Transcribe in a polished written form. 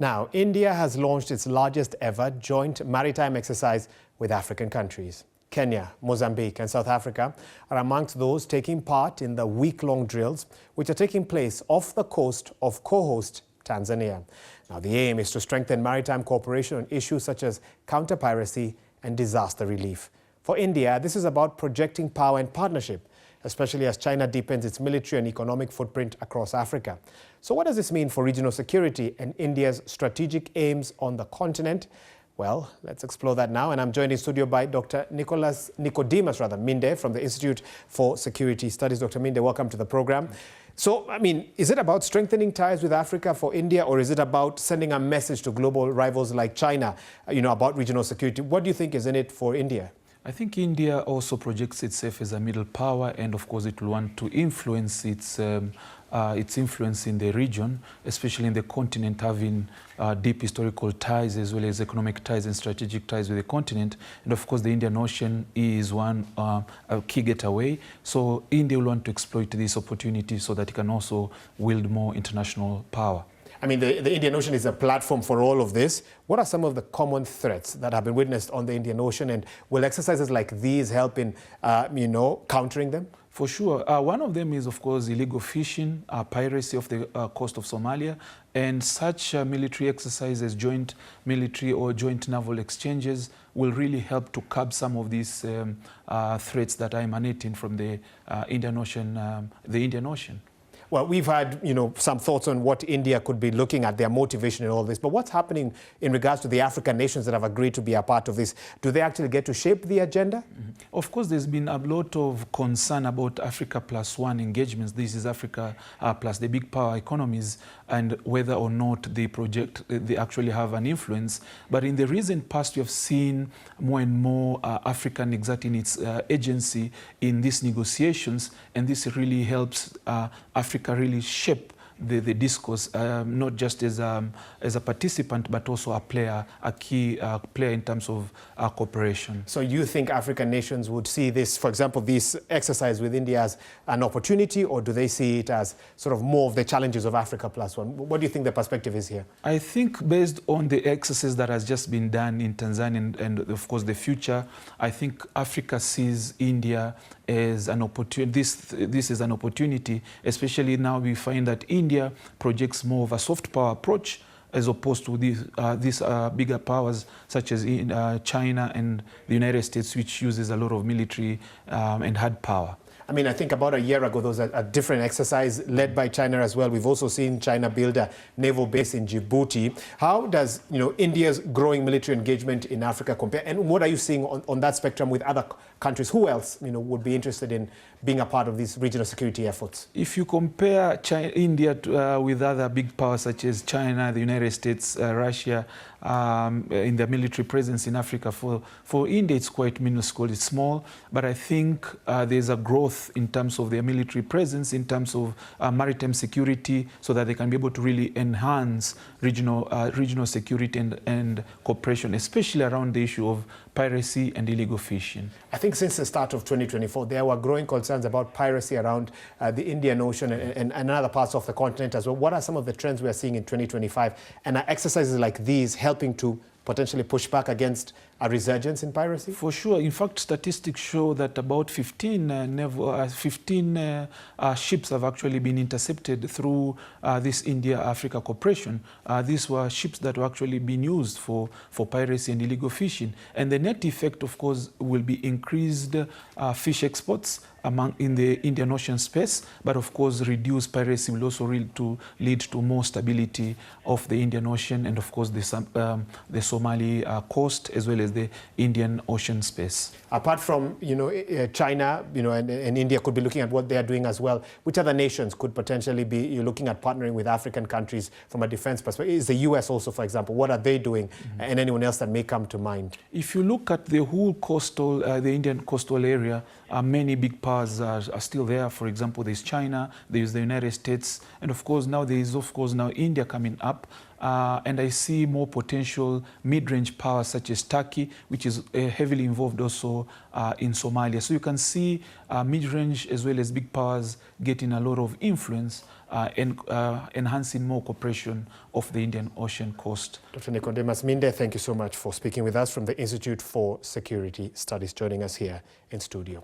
Now, India has launched its largest ever joint maritime exercise with African countries. Kenya, Mozambique and South Africa are amongst those taking part in the week-long drills, which are taking place off the coast of co-host Tanzania. Now, the aim is to strengthen maritime cooperation on issues such as counter-piracy and disaster relief. For India, this is about projecting power and partnership, especially as China deepens its military and economic footprint across Africa. So what does this mean for regional security and India's strategic aims on the continent? Well, let's explore that now. And I'm joined in studio by Dr. Nicodemus Minde from the Institute for Security Studies. Dr. Minde, welcome to the program. So, I mean, is it about strengthening ties with Africa for India, or is it about sending a message to global rivals like China, about regional security? What do you think is in it for India? I think India also projects itself as a middle power, and of course it will want to influence its influence in the region, especially in the continent, having deep historical ties as well as economic ties and strategic ties with the continent. And of course the Indian Ocean is one a key getaway. So India will want to exploit this opportunity so that it can also wield more international power. I mean, the Indian Ocean is a platform for all of this. What are some of the common threats that have been witnessed on the Indian Ocean, and will exercises like these help in, countering them? For sure. One of them is, of course, illegal fishing, piracy off the coast of Somalia, and such military exercises, joint military or joint naval exchanges, will really help to curb some of these threats that are emanating from the Indian Ocean. Well, we've had, some thoughts on what India could be looking at, their motivation in all this. But what's happening in regards to the African nations that have agreed to be a part of this? Do they actually get to shape the agenda? Of course, there's been a lot of concern about Africa plus one engagements. This is Africa plus the big power economies, and whether or not they actually have an influence. But in the recent past, we have seen more and more Africa exerting its agency in these negotiations, and this really helps Africa really shape the discourse, not just as a participant, but also a key player in terms of cooperation. So you think African nations would see this, for example, this exercise with India as an opportunity, or do they see it as sort of more of the challenges of Africa plus one? What do you think the perspective is here? I think based on the exercise that has just been done in Tanzania and of course the future, I think Africa sees India as an opportunity. This is an opportunity, especially now we find that India projects more of a soft power approach as opposed to these bigger powers such as China and the United States, which uses a lot of military and hard power. I mean, I think about a year ago, there was a different exercise led by China as well. We've also seen China build a naval base in Djibouti. How does, India's growing military engagement in Africa compare? And what are you seeing on that spectrum with other countries? Who else, would be interested in being a part of these regional security efforts? If you compare India with other big powers such as China, the United States, Russia, in their military presence in Africa, for India it's quite minuscule, it's small, but I think there's a growth in terms of their military presence, in terms of maritime security, so that they can be able to really enhance regional security and cooperation, especially around the issue of piracy and illegal fishing. I think since the start of 2024, there were growing concerns about piracy around the Indian Ocean and other parts of the continent as well. What are some of the trends we are seeing in 2025? And are exercises like these helping to potentially push back against a resurgence in piracy? For sure. In fact, statistics show that about 15 ships have actually been intercepted through this India-Africa cooperation. These were ships that were actually being used for piracy and illegal fishing. And the net effect, of course, will be increased fish exports in the Indian Ocean space, but of course reduced piracy will also lead to more stability of the Indian Ocean and of course the Somali coast as well as the Indian Ocean space. Apart from China, and India could be looking at what they are doing as well. Which other nations could potentially be looking at partnering with African countries from a defense perspective? Is the US also, for example? What are they doing? And anyone else that may come to mind? If you look at the whole coastal, the Indian coastal area, many big powers are still there. For example, there's China, there's the United States, and of course now there is India coming up. And I see more potential mid-range powers such as Turkey, which is heavily involved also in Somalia. So you can see mid-range as well as big powers getting a lot of influence enhancing more cooperation of the Indian Ocean coast. Dr. Nicodemus Minde, thank you so much for speaking with us from the Institute for Security Studies, joining us here in studio.